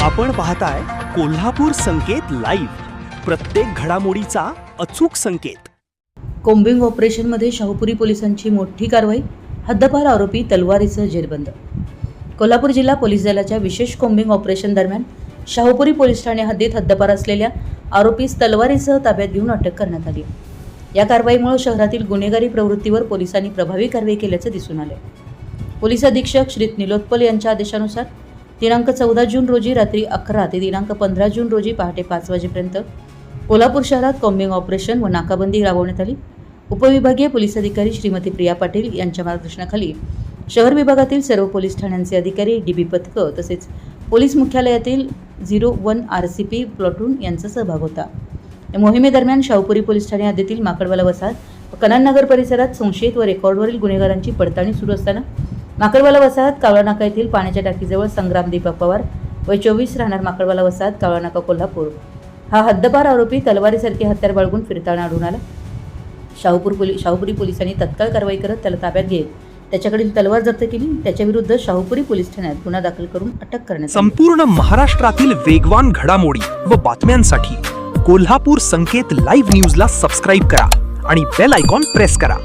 आपण पाहताय कोल्हापूर संकेत लाईव्ह, प्रत्येक घडामोडीचा अचूक संकेत. कोम्बिंग ऑपरेशनमध्ये शाहूपुरी पोलिसांची मोठी कारवाई, हद्दपार आरोपी तलवारीसह जेरबंद. कोल्हापूर जिल्हा पोलीस दलाच्या विशेष कोम्बिंग ऑपरेशन दरम्यान शाहूपुरी पोलीस ठाणे हद्दीत हद्दपार असलेल्या आरोपीस तलवारीसह ताब्यात घेऊन अटक करण्यात आली. या कारवाईमुळे शहरातील गुन्हेगारी प्रवृत्तीवर पोलिसांनी प्रभावी कारवाई केल्याचे दिसून आले. पोलीस अधीक्षक श्री निलोत्पल यांच्या आदेशानुसार दिनांक 14 जून रोजी रात्री 11 ते दिनांक 15 जून रोजी पहाटे 5 वाजेपर्यंत कोल्हापूर शहरात कोम्बिंग ऑपरेशन व नाकाबंदी राबवण्यात आली. उपविभागीय पोलीस अधिकारी श्रीमती प्रिया पाटील यांच्या मार्गदर्शनाखाली शहर विभागातील सर्व पोलीस ठाण्यांचे अधिकारी, डीबी पथकं तसेच पोलीस मुख्यालयातील 01 RCP प्लॉटून यांचा सहभाग होता. या मोहिमेदरम्यान शाहूपुरी पोलीस ठाणे हद्दीतील माकडवाला वसाहत व कनाननगर परिसरात संशयित व रेकॉर्डवरील गुन्हेगारांची पडताळणी सुरू असताना माकडवाला वसाहत कावळा नाका येथील पाण्याच्या टाकीजवळ संग्राम दीपक पवार वय 24 राहणार माकडवाला वसाहत कावळा नाका कोल्हापूर हा हद्दपार आरोपी तलवारीसारखे हत्यार बाळगून फिरताना आढळून आला. शाहूपुरी पोलिसांनी तत्काळ कारवाई करत त्याला ताब्यात घेत त्याच्याकडील तलवार जप्त केली. त्याच्याविरुद्ध शाहूपुरी पोलीस ठाण्यात गुन्हा दाखल करून अटक करण्यात आली. संपूर्ण महाराष्ट्रातील वेगवान घडामोडी व बातम्यांसाठी कोल्हापूर संकेत लाईव्ह न्यूजला सबस्क्राईब करा आणि बेल आयकॉन प्रेस करा.